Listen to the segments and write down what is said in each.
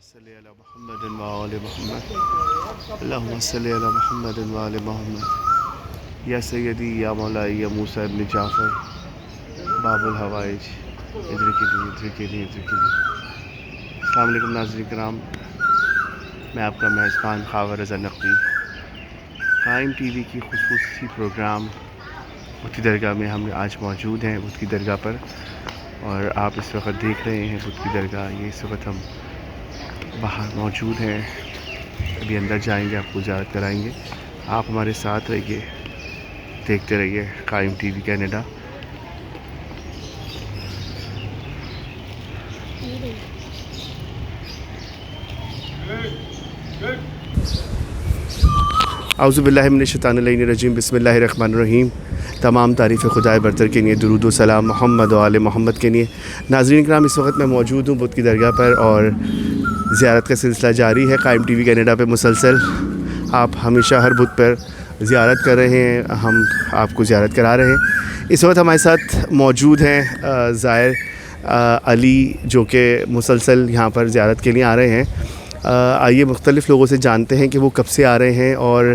صل علی محمد و آل محمد اللهم صل علی محمد و آل محمد یا سیدی یا مولائی یا موسیٰ ابن جعفر باب الحوائج ادھر کے لیے السلام علیکم ناظرین کرام، میں آپ کا میزبان خاور رضا نقوی قائم ٹی وی کی خصوصی پروگرام بدھ کی درگاہ میں ہم آج موجود ہیں بدھ کی درگاہ پر، اور آپ اس وقت دیکھ رہے ہیں بدھ کی درگاہ۔ یہ اس وقت ہم باہر موجود ہیں، ابھی اندر جائیں گے، آپ کو زیارت کرائیں گے۔ آپ ہمارے ساتھ رہیے، دیکھتے رہیے قائم ٹی وی کینیڈا۔ اعوذ باللہ من الشیطان الرجیم، بسم اللہ الرحمن الرحیم۔ تمام تعریف خدائے برتر کے لیے، درود و سلام محمد و آل محمد کے لیے۔ ناظرین کرام، اس وقت میں موجود ہوں بدھ کی درگاہ پر، اور زیارت کا سلسلہ جاری ہے قائم ٹی وی کینیڈا پہ مسلسل۔ آپ ہمیشہ ہر بدھ پر زیارت کر رہے ہیں، ہم آپ کو زیارت کرا رہے ہیں۔ اس وقت ہمارے ساتھ موجود ہیں زائر علی، جو کہ مسلسل یہاں پر زیارت کے لیے آ رہے ہیں۔ آئیے مختلف لوگوں سے جانتے ہیں کہ وہ کب سے آ رہے ہیں اور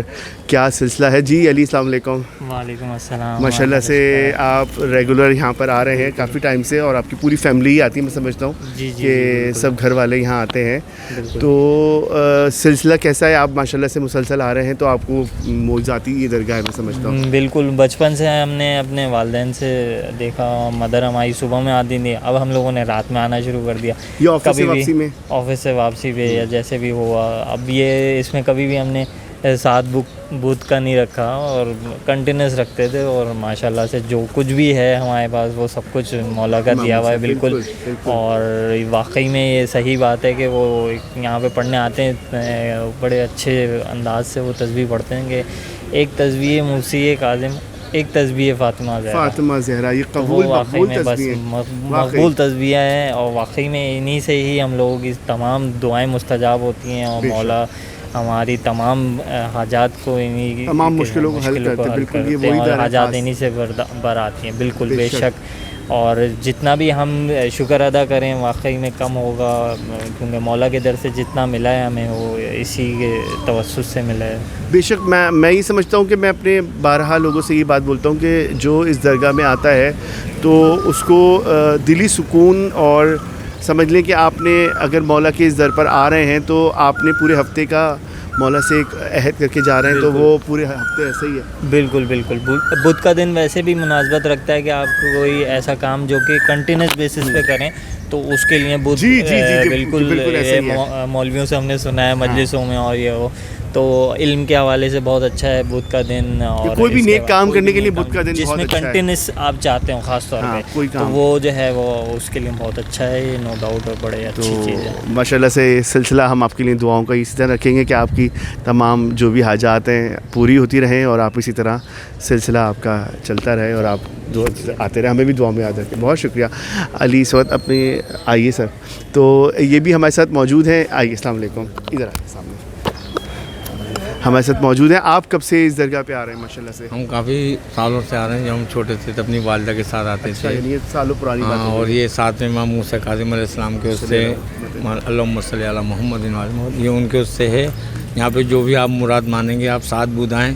کیا سلسلہ ہے۔ جی علی، السلام علیکم۔ وعلیکم السلام۔ ماشاء اللہ سے آپ ریگولر یہاں پر آ رہے ہیں کافی ٹائم سے، اور آپ کی پوری فیملی ہی آتی ہے، میں سمجھتا ہوں کہ سب گھر والے یہاں آتے ہیں۔ تو سلسلہ کیسا ہے؟ آپ ماشاء اللہ سے مسلسل آ رہے ہیں، تو آپ کو ذاتی یہ درگاہ ہے، میں سمجھتا ہوں۔ بالکل، بچپن سے ہم نے اپنے والدین سے دیکھا، مدر ہماری صبح میں آتی تھی، اب ہم لوگوں نے رات میں آنا شروع کر دیا۔ یہ آفس سے واپسی میں؟ آفس سے واپسی پہ یا جیسے بھی ہوا، اب یہ اس میں کبھی بھی ہم نے ساتھ بدھ کا نہیں رکھا، اور کنٹینیوس رکھتے تھے، اور ماشاءاللہ سے جو کچھ بھی ہے ہمارے پاس وہ سب کچھ مولا کا دیا ہوا ہے۔ بالکل، اور واقعی میں یہ صحیح بات ہے کہ وہ یہاں پہ پڑھنے آتے ہیں، بڑے اچھے انداز سے وہ تسبیح پڑھتے ہیں کہ ایک تسبیح موسی کاظم، ایک تسبیح فاطمہ زہرا، یہ مقبول تسبیح ہے، اور واقعی میں انہی سے ہی ہم لوگوں کی تمام دعائیں مستجاب ہوتی ہیں، اور مولا ہماری تمام حاجات کو تمام مشکلوں کو حل کرتے ہیں۔ بالکل، یہ وہی اور حاجات انہی سے بر آتی ہیں۔ بالکل، بے شک، اور جتنا بھی ہم شکر ادا کریں واقعی میں کم ہوگا، کیونکہ مولا کے در سے جتنا ملا ہے ہمیں وہ اسی کے توسط سے ملا ہے۔ بے شک، میں یہ سمجھتا ہوں کہ میں اپنے بارہا لوگوں سے یہ بات بولتا ہوں کہ جو اس درگاہ میں آتا ہے تو اس کو دلی سکون، اور سمجھ لیں کہ آپ نے اگر مولا کے اس در پر آ رہے ہیں تو آپ نے پورے ہفتے کا مولا سے ایک عہد کر کے جا رہے ہیں، تو وہ پورے ہفتے ایسے ہی ہے۔ بالکل بالکل، بدھ کا دن ویسے بھی مناسبت رکھتا ہے کہ آپ کوئی ایسا کام جو کہ کنٹینیوس بیسس پہ کریں، تو اس کے لیے بدھ بالکل مولویوں سے ہم نے سنا ہے مجلسوں میں، اور یہ وہ تو علم کے حوالے سے بہت اچھا ہے بدھ کا دن، اور کوئی بھی نیک کام کرنے کے لیے بدھ کا دن جس میں کنٹینیوس آپ چاہتے ہوں خاص طور پہ، تو وہ جو ہے وہ اس کے لیے بہت اچھا ہے، یہ نو ڈاؤٹ، اور بڑے اچھی چیز ہے۔ ماشاء اللہ سے سلسلہ ہم آپ کے لیے دعاؤں کا اسی طرح رکھیں گے کہ آپ کی تمام جو بھی حاجات ہیں پوری ہوتی رہیں، اور آپ اسی طرح سلسلہ آپ کا چلتا رہے، اور آپ آتے رہے، ہمیں بھی دعا میں یاد رکھیں۔ بہت شکریہ علی۔ اس وقت اپنے آئیے سر، تو یہ بھی ہمارے ساتھ موجود ہیں۔ آئیے، السلام علیکم، ادھر آئیے سامنے، ہمارے ساتھ موجود ہیں۔ آپ کب سے اس درگاہ پہ آ رہے ہیں؟ ماشاء اللہ سے ہم کافی سالوں سے آ رہے ہیں، جب ہم چھوٹے تھے تو اپنی والدہ کے ساتھ آتے تھے۔ یہ سالوں پرانی بات ہے۔ اور یہ ساتھ میں امام موسیٰ کاظم علیہ السلام کے اس سے، اللہم صلی علی محمد و آل محمد، یہ ان کے اس سے ہے۔ یہاں پہ جو بھی آپ مراد مانیں گے، آپ ساتھ بدھ آئیں،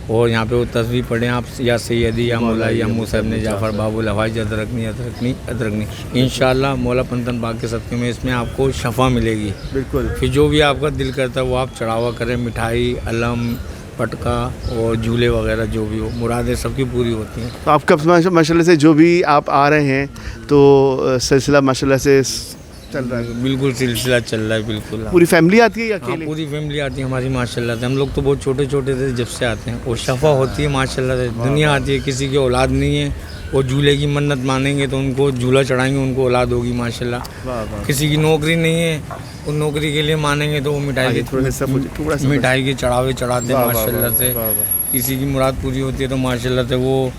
اور یہاں پہ وہ تسبیح پڑھیں، آپ یا سیدی یا مولائی یا موسیٰ ابن جعفر باب الحوائج ادرکنی ادرکنی ادرکنی، انشاءاللہ مولا پنتن پاک کے صدقے میں اس میں آپ کو شفا ملے گی۔ بالکل، پھر جو بھی آپ کا دل کرتا ہے وہ آپ چڑھاوا کریں، مٹھائی، علم، پٹکا اور جھولے وغیرہ جو بھی ہو، مرادیں سب کی پوری ہوتی ہیں۔ تو آپ کب ماشاء اللہ سے جو بھی آپ آ رہے ہیں تو سلسلہ ماشاء اللہ سے چل رہا ہے؟ بالکل سلسلہ چل رہا ہے، بالکل۔ پوری فیملی آتی ہے یا ہاں، اکیلے؟ پوری فیملی آتی ہے ہماری ماشاء اللہ سے۔ ہم لوگ تو بہت چھوٹے چھوٹے تھے جب سے آتے ہیں، اور شفا ہوتی ہے ماشاء اللہ سے۔ دنیا آتی ہے، کسی کی اولاد نہیں ہے، وہ جھولے کی منت مانیں گے تو ان کو جھولا چڑھائیں گے، ان کو اولاد ہوگی ماشاء اللہ۔ کسی کی نوکری نہیں ہے، ان نوکری کے لیے مانیں گے تو وہ مٹھائی کے چڑھاوے چڑھاتے ہیں ماشاء اللہ سے۔ کسی کی مراد پوری ہوتی ہے تو ماشاء اللہ سے وہ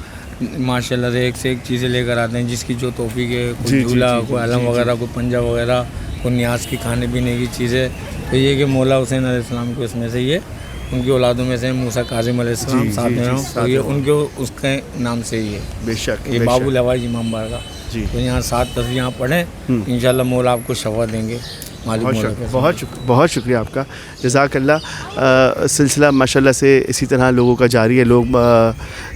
ماشاء اللہ سے ایک سے ایک چیزیں لے کر آتے ہیں، جس کی جو توفیق ہے، کوئی جھولا، کوئی علم وغیرہ، کوئی پنجہ وغیرہ، کوئی نیاز کی کھانے پینے کی چیزیں۔ تو یہ کہ مولا حسین علیہ السلام کو اس میں سے یہ ان کی اولادوں میں سے موسیٰ کاظم علیہ السلام ساتھ میں ہوں، تو یہ ان کے اس کے نام سے ہی ہے۔ بے شک، یہ باب الحوائج امام بارگاہ، تو یہاں 7 تسبیحاں پڑھیں، انشاءاللہ مولا آپ کو شفا دیں گے۔ بہت شکریہ آپ کا، جزاک اللہ۔ سلسلہ ماشاءاللہ سے اسی طرح لوگوں کا جاری ہے، لوگ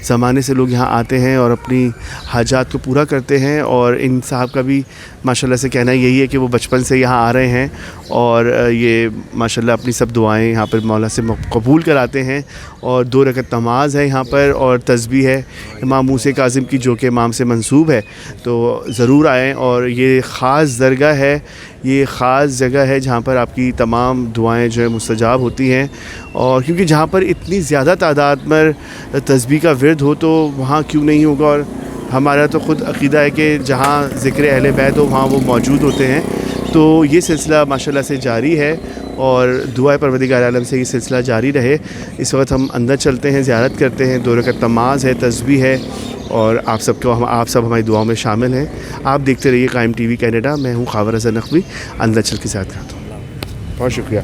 زمانے سے لوگ یہاں آتے ہیں اور اپنی حاجات کو پورا کرتے ہیں، اور ان صاحب کا بھی ماشاءاللہ سے کہنا یہی ہے کہ وہ بچپن سے یہاں آ رہے ہیں اور یہ ماشاءاللہ اپنی سب دعائیں یہاں پر مولا سے قبول کراتے ہیں، اور 2 رکعت نماز ہے یہاں پر، اور تسبیح ہے امام موسیٰ کاظم کی جو کہ امام سے منسوب ہے، تو ضرور آئیں۔ اور یہ خاص درگاہ ہے، یہ خاص جگہ ہے جہاں پر آپ کی تمام دعائیں جو ہے مستجاب ہوتی ہیں، اور کیونکہ جہاں پر اتنی زیادہ تعداد میں تسبیح کا ورد ہو تو وہاں کیوں نہیں ہوگا، اور ہمارا تو خود عقیدہ ہے کہ جہاں ذکر اہل بیت ہو وہاں وہ موجود ہوتے ہیں۔ تو یہ سلسلہ ماشاءاللہ سے جاری ہے، اور دعائے پروردگار عالم سے یہ سلسلہ جاری رہے۔ اس وقت ہم اندر چلتے ہیں، زیارت کرتے ہیں، 2 رکعت نماز ہے، تسبیح ہے، اور آپ سب ہماری دعاؤں میں شامل ہیں۔ آپ دیکھتے رہیے قائم ٹی وی کینیڈا۔ میں ہوں خاور اظہر نقوی، اندر چل کے زیارت کرتا ہوں۔ بہت شکریہ۔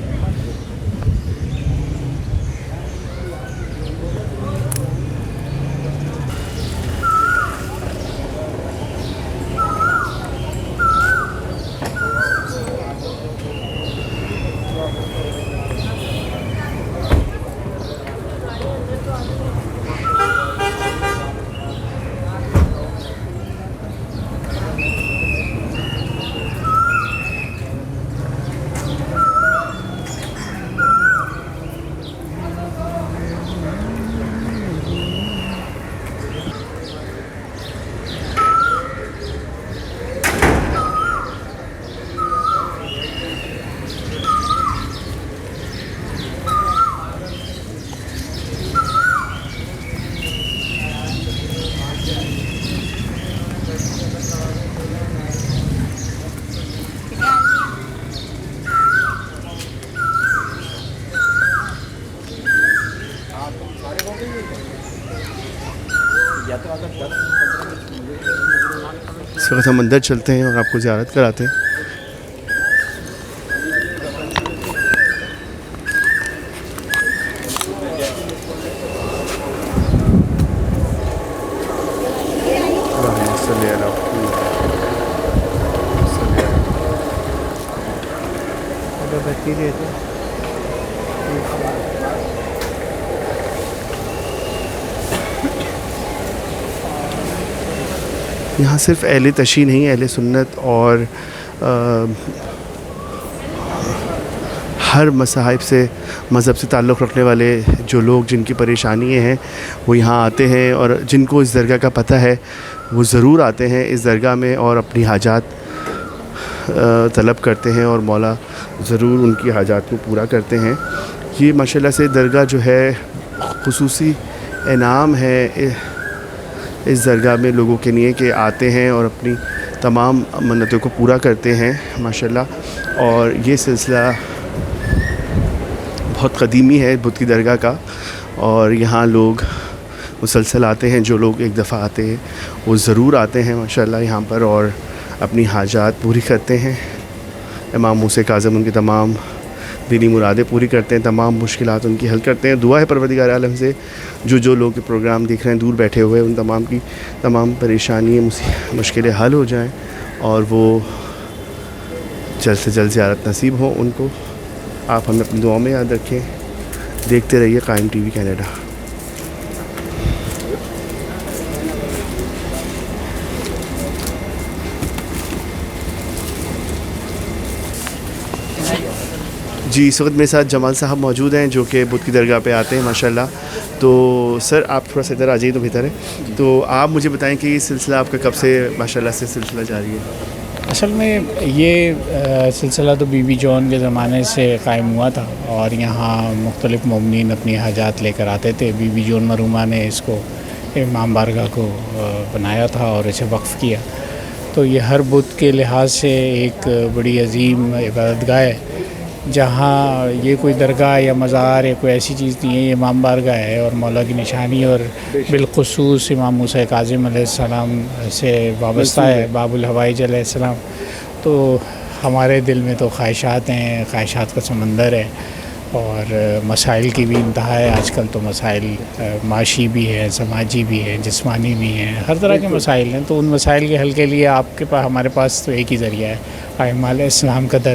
اس وقت ہم اندر چلتے ہیں اور آپ کو زیارت کراتے ہیں۔ یہاں صرف اہل تشیع نہیں، اہل سنت اور ہر مذاہب سے مذہب سے تعلق رکھنے والے جو لوگ جن کی پریشانیاں ہیں وہ یہاں آتے ہیں، اور جن کو اس درگاہ کا پتہ ہے وہ ضرور آتے ہیں اس درگاہ میں اور اپنی حاجات طلب کرتے ہیں، اور مولا ضرور ان کی حاجات کو پورا کرتے ہیں۔ یہ ماشاءاللہ سے درگاہ جو ہے خصوصی انعام ہے اس درگاہ میں لوگوں کے لیے کہ آتے ہیں اور اپنی تمام منتوں کو پورا کرتے ہیں ماشاءاللہ۔ اور یہ سلسلہ بہت قدیمی ہے بدھ کی درگاہ کا، اور یہاں لوگ مسلسل آتے ہیں۔ جو لوگ ایک دفعہ آتے ہیں وہ ضرور آتے ہیں ماشاءاللہ یہاں پر، اور اپنی حاجات پوری کرتے ہیں۔ امام موسیٰ کاظم ان کی تمام دینی مرادیں پوری کرتے ہیں، تمام مشکلات ان کی حل کرتے ہیں۔ دعا ہے پروردگار عالم سے جو لوگ پروگرام دیکھ رہے ہیں دور بیٹھے ہوئے، ان تمام کی تمام پریشانیاں مشکلیں حل ہو جائیں، اور وہ جلد سے جلد زیارت نصیب ہوں ان کو۔ آپ ہمیں اپنی دعاؤں میں یاد رکھیں۔ دیکھتے رہیے قائم ٹی وی کینیڈا۔ جی، اس وقت میرے ساتھ جمال صاحب موجود ہیں جو کہ بدھ کی درگاہ پہ آتے ہیں ماشاءاللہ۔ تو سر آپ تھوڑا سا ادھر آ جائیے تو بہتر ہے۔ تو آپ مجھے بتائیں کہ یہ سلسلہ آپ کا کب سے ماشاءاللہ سے سلسلہ جاری ہے؟ اصل میں یہ سلسلہ تو بی بی جون کے زمانے سے قائم ہوا تھا، اور یہاں مختلف مومنین اپنی حاجات لے کر آتے تھے۔ بی بی جون مرحومہ نے اس کو امام بارگاہ کو بنایا تھا اور اسے وقف کیا۔ تو یہ ہر بدھ کے لحاظ سے ایک بڑی عظیم عبادت گاہ ہے، جہاں یہ کوئی درگاہ یا مزار یا کوئی ایسی چیز نہیں ہے، یہ امام بارگاہ ہے اور مولا کی نشانی، اور بالخصوص امام موسیٰ کاظم علیہ السلام سے وابستہ ہے، باب الحوائج علیہ السلام۔ تو ہمارے دل میں تو خواہشات ہیں، خواہشات کا سمندر ہے، اور مسائل کی بھی انتہا ہے۔ آج کل تو مسائل معاشی بھی ہے، سماجی بھی ہے، جسمانی بھی ہیں، ہر طرح کے مسائل ہیں۔ تو ان مسائل کے حل کے لیے آپ کے پاس، ہمارے پاس تو ایک ہی ذریعہ ہے، ائمہ علیہ السلام کا در۔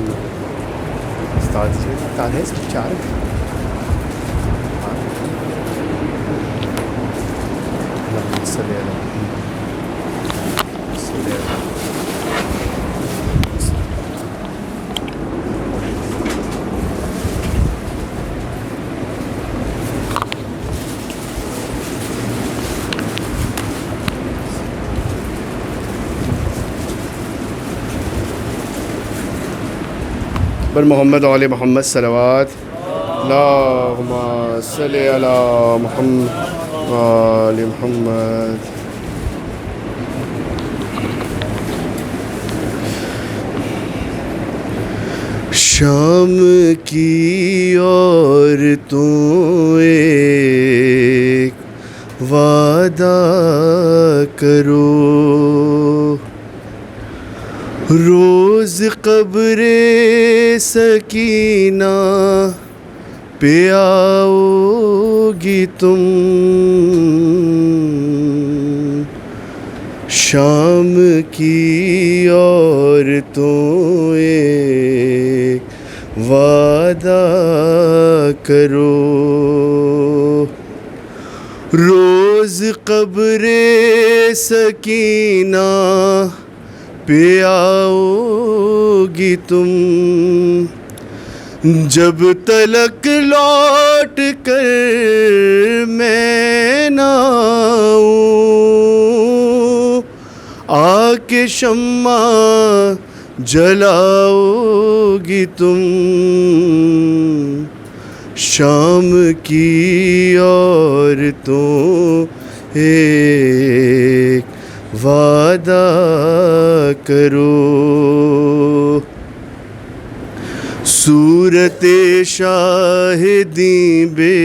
استاد جی استاد ہے صرف 4 اللهم صل على محمد صل على بر محمد و آل محمد صلوات اللهم صل على محمد و آل محمد. شام کی عورتوں ایک وعدہ کرو، روز قبر سکینہ پہ آؤ گی تم. شام کی عورتوں ایک وعدہ کرو، روز قبر سکینہ پہ آؤ گی تم. جب تلک لوٹ کر میں نہ آؤں، آ کے شمع جلاؤ گی تم. شام کی عورتوں ایک وعدہ کرو، صورت شاہدیں بے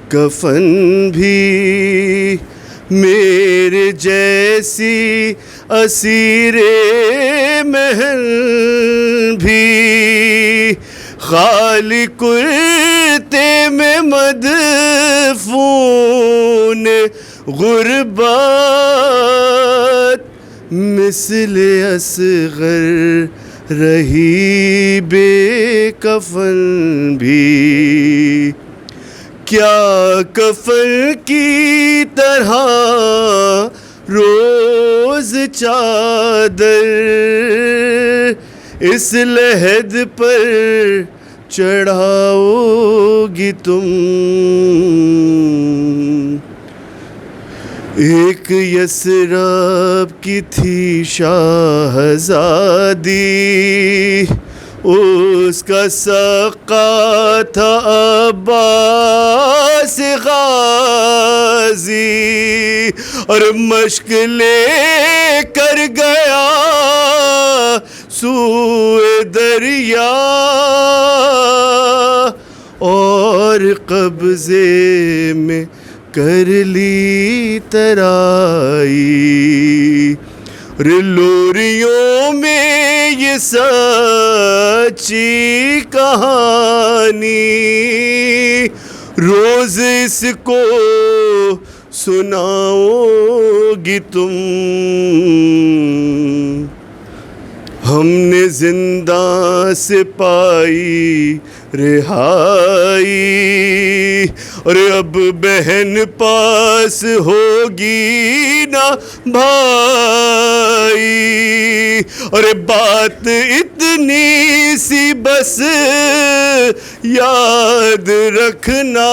کفن بھی، میرے جیسی اسیر محل بھی، خالی کرتے میں مدفون غربت، مثل اصغر رہی بے کفن بھی. کیا کفن کی طرح روز چادر اس لحد پر چڑھاؤ گی تم. ایک یثرب کی تھی شاہزادی، اس کا سقا تھا عباس غازی، اور مشق لے کر گیا سوئے دریا، اور قبضے میں کر لی ترائی. لوریوں میں یہ سچی کہانی، روز اس کو سناؤ گی تم. ہم نے زنداں سے پائی رہائی، اور اب بہن پاس ہوگی نہ بھائی. اور بات اتنی سی بس یاد رکھنا،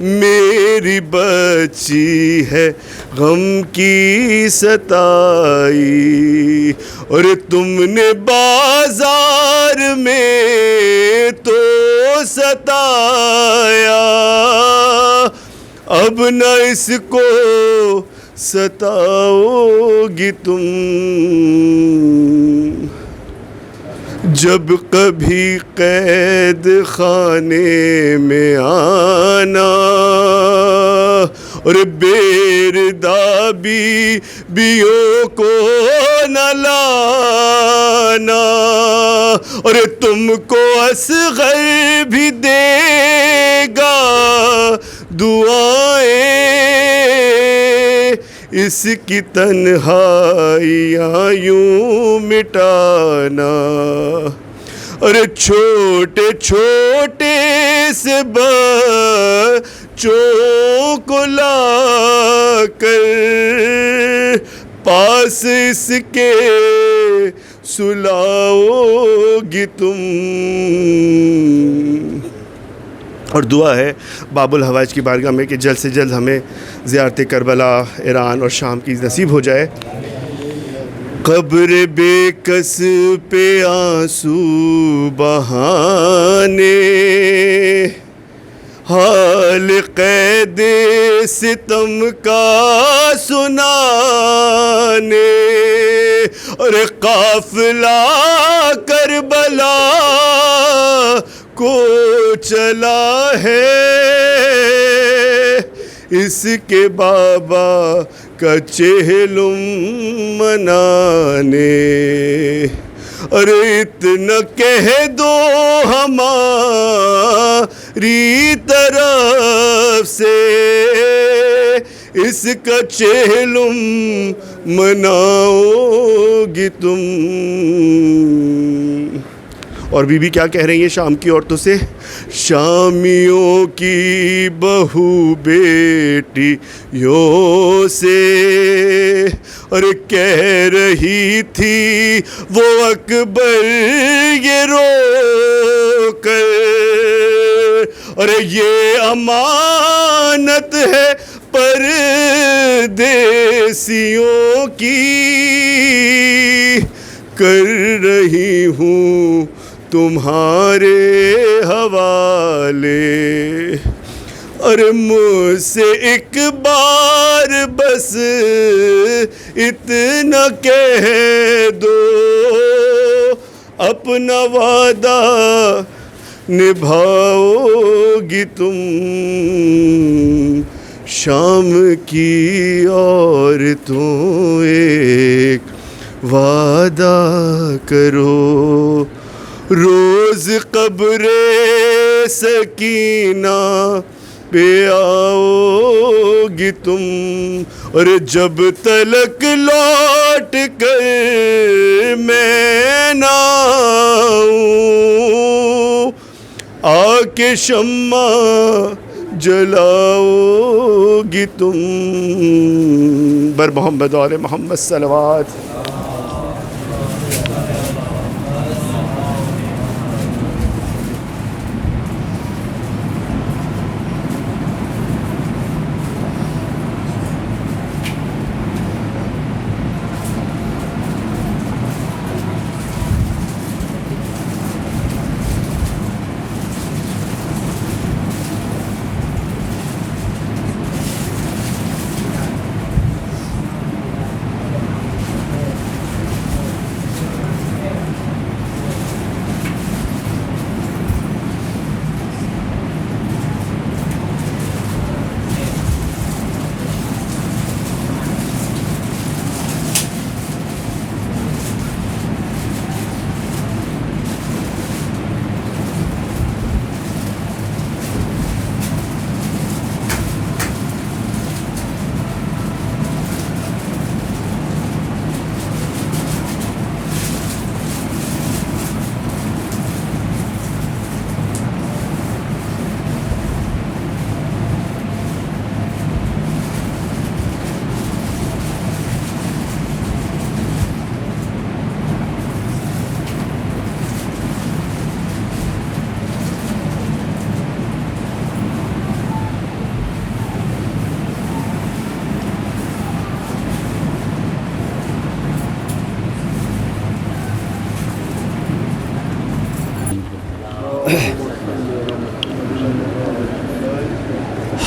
میری بچی ہے غم کی ستائی، اور تم نے بازار میں تو ستایا، اب نہ اس کو ستاؤ گی تم. جب کبھی قید خانے میں آنا، اور بیردابی بیوں کو نہ لانا، اور تم کو اصغر بھی دے گا دعائیں اس کی تنہائیاں یوں مٹانا. ارے چھوٹے چھوٹے سے بچوں کو لا کر پاس اس کے سلاؤ گی تم. اور دعا ہے باب الحوائج کی بارگاہ میں کہ جلد سے جلد ہمیں زیارت کربلا، ایران اور شام کی نصیب ہو جائے. قبر بے کس پہ آنسو بہانے، حال قید ستم کا سنانے. اور قافلہ کربلا کو چلا ہے اس کے بابا کا چہلم منانے. ارے اتنا کہہ دو ہماری طرف سے اس کا چہلم مناؤ گی تم. اور بی بی کیا کہہ رہی ہیں شام کی عورتوں سے؟ شامیوں کی بہو بیٹیوں سے اور کہہ رہی تھی وہ اکبر یہ رو کر، اور یہ امانت ہے پردیسیوں کی، کر رہی ہوں تمہارے حوالے. اور مجھ سے ایک بار بس اتنا کہہ دو، اپنا وعدہ نبھاؤ گی تم. شام کی عورتوں ایک وعدہ کرو، روز قبر سکینہ پہ آؤ گی تم. اور جب تلک لوٹ کر میں نہ آؤں، آ کے شمع جلاؤ گی تم. بر محمد و آل محمد صلوات.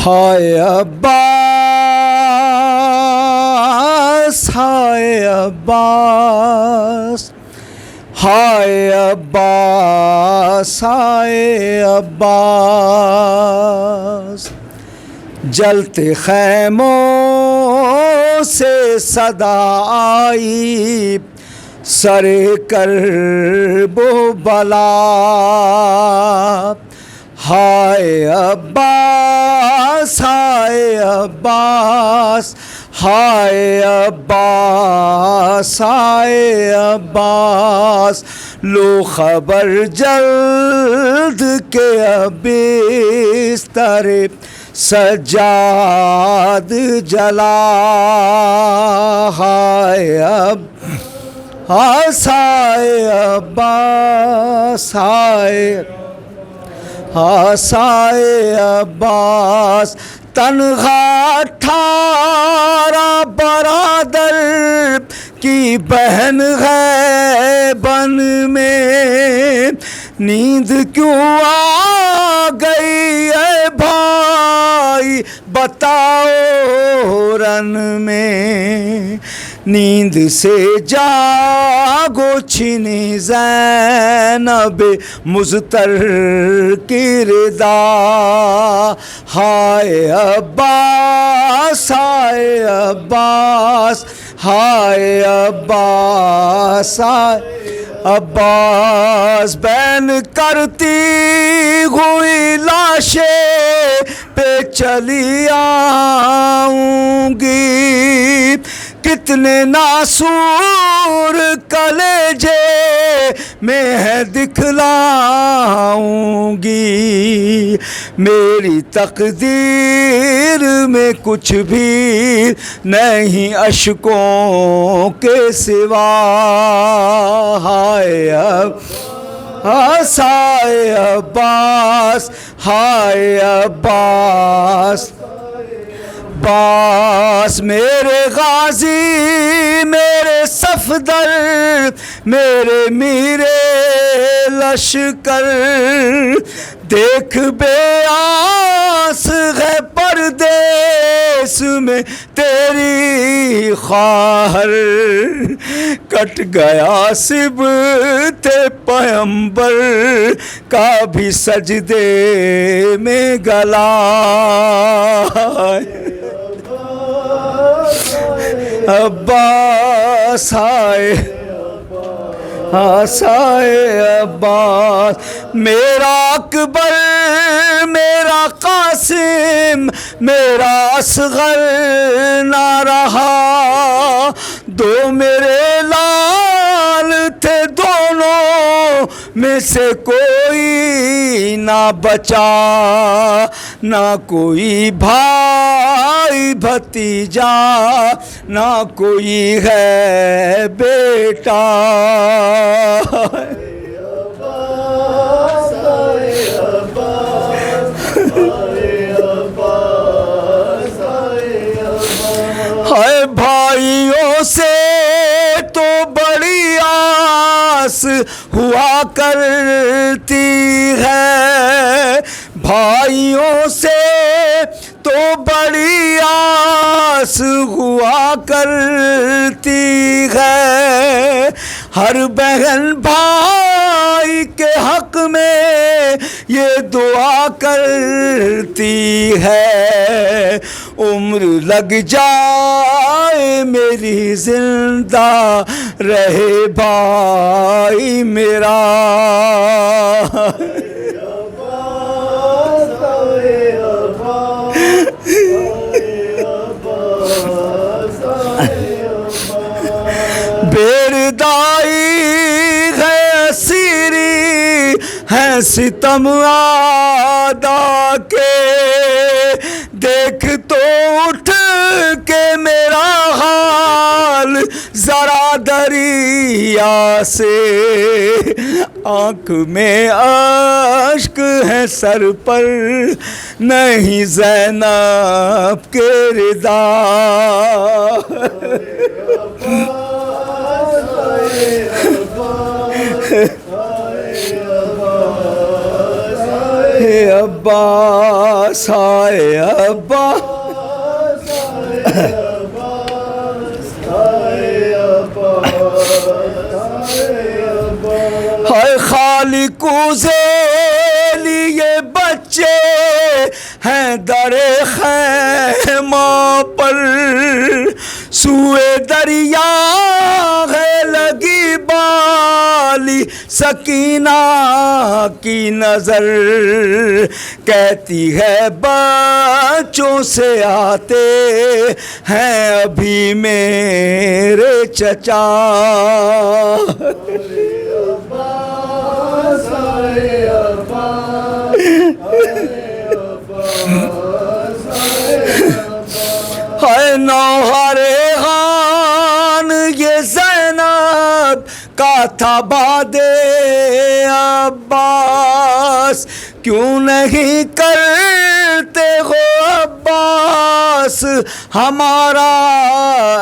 ہائے عباس ہائے عباس ہائے عباس ہائے عباس، جلتے خیموں سے صدا آئی سر کرب و بلا. ہائے عباس ہائے عباس ہائے عباس ہائے عباس لو خبر جلد کے اب بستر سجاد جلا ہائے عباس ہائے عباس ہائے ہائے عباس تنہا 18 برادر کی بہن ہے بن میں نیند کیوں آ گئی ہے بھائی بتاؤ رن میں نیند سے جاگو چھنی زینب مضطر کی رضا ہائے عباس ہائے عباس ہائے عباس عباس بین کرتی ہوئی لاشیں پہ چلی آؤں گی کتنے ناسور کلیجے میں ہے دکھلاؤں گی میری تقدیر میں کچھ بھی نہیں اشکوں کے سوا ہائے عباس ہائے عباس ہائے عباس باس میرے غازی میرے صفدر میرے میرے لشکر دیکھ بے آس ہے پردیس میں تیری خواہر کٹ گیا سبط پیمبر کا بھی سجدے میں گلا عباس ہائے ہائے عباس میرا اکبر میرا قاسم میرا اصغر نہ رہا دو میرے لال تھے دونوں میں سے کوئی نہ بچا نہ کوئی بھائی بھتیجا نہ کوئی ہے بیٹا ہائے بھائیوں سے تو بڑی آس ہوا کرتی ہے بھائیوں سے تو بڑی آس ہوا کرتی ہے ہر بہن بھائی کے حق میں یہ دعا کرتی ہے عمر لگ جائے میری زندہ رہے بھائی میرا بیردائی ہے اسیری ہے ستم آدا کے دیکھ تو اٹھ کے میرا حال ذرا دریا سے آنکھ میں اشک ہے سر پر نہیں زینب کے رضا عباس ہائے عباس ہائے خالق ذیلی یہ بچے ہیں در خیمہ پر سوئے دریا ہے لگی بالی سکینہ کی نظر کہتی ہے بچوں سے آتے ہیں ابھی میرے چچا. ہے نوحر خان یہ زینب کا تھا باد عباس, کیوں نہیں کرتے ہو عباس ہمارا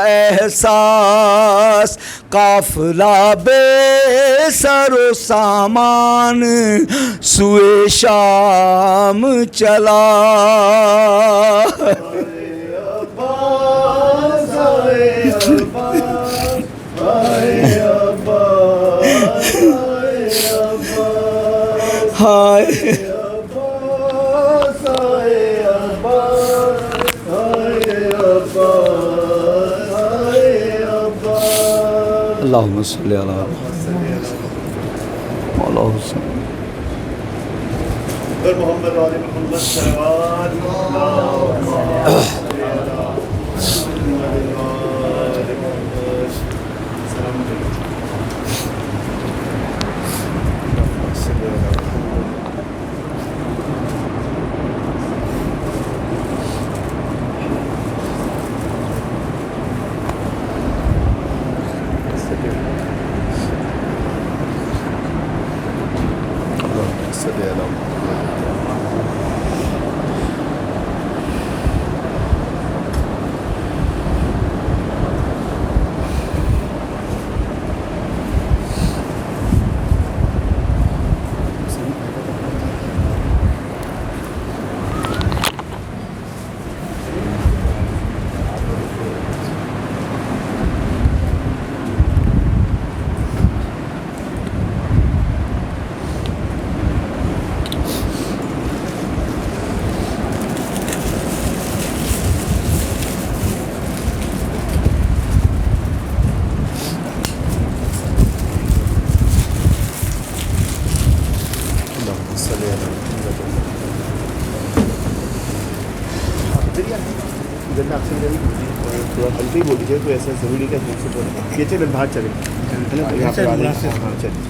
احساس. قافلہ بے سر و سامان سوئے شام چلا. اللہم صلی علی مولا حسین. محمد وآل محمد صلوات تھوڑا ہلکے ہی بول دیجیے, تو ایسا ضروری کا دل سے بولیں. یہ چلیں باہر چلیں, یہاں پہ آنے سے ہاں چلیں.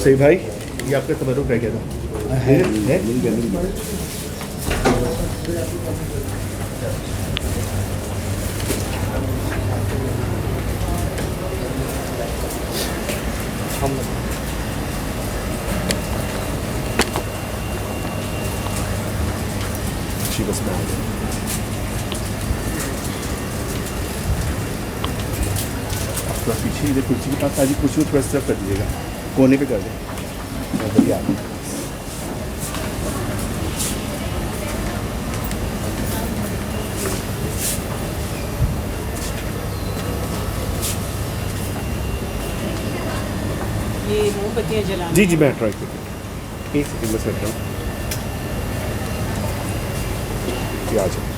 صحیح بھائی, یہ آپ کا تبرک رہ گیا تھا. جی بس میں آپ کا پیچھے ادھر کرسی کے پاس آجی, کرسی کو تھوڑا طرف کر دیجیے گا, کونے پہ کر دیں. بڑھیا یہ موم بتیاں جلانا. جی میں ٹرائی کرتا ہوں, ایک سیکنڈ بس رکھتا ہوں. جی آ جائیں.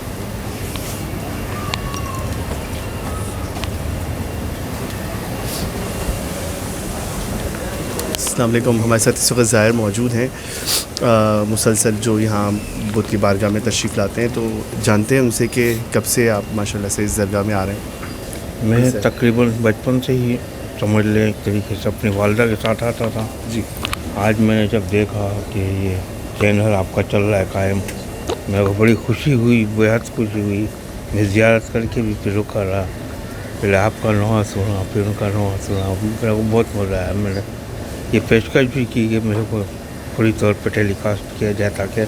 السلام علیکم. ہمارے ساتھ اس وقت ظاہر موجود ہیں, مسلسل جو یہاں بدھ کی بارگاہ میں تشریف لاتے ہیں, تو جانتے ہیں ان سے کہ کب سے آپ ماشاء اللہ سے اس درگاہ میں آ رہے ہیں. میں تقریباً بچپن سے ہی سمجھ لیں ایک طریقے سے اپنی والدہ کے ساتھ آتا تھا. جی آج میں نے جب دیکھا کہ یہ چینل آپ کا چل رہا ہے قائم, میرے کو بڑی خوشی ہوئی, بےحد خوشی ہوئی. میں زیارت کر کے بھی پھر رکا رہا, پہلے آپ کا نوحہ سنا, پھر ان کا نوحہ سنا. میرے کو بہت مزہ آیا. میں نے یہ پیشکش بھی کی کہ میرے کو فوری طور پہ ٹیلی کاسٹ کیا جائے تاکہ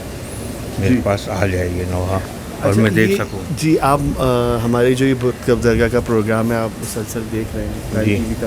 میرے پاس آ جائے یہ نوحہ اور میں دیکھ سکوں. جی آپ ہمارے جو یہ بدھ درگاہ کا پروگرام ہے آپ مسلسل دیکھ رہے ہیں جی ٹی وی کا,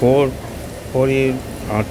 4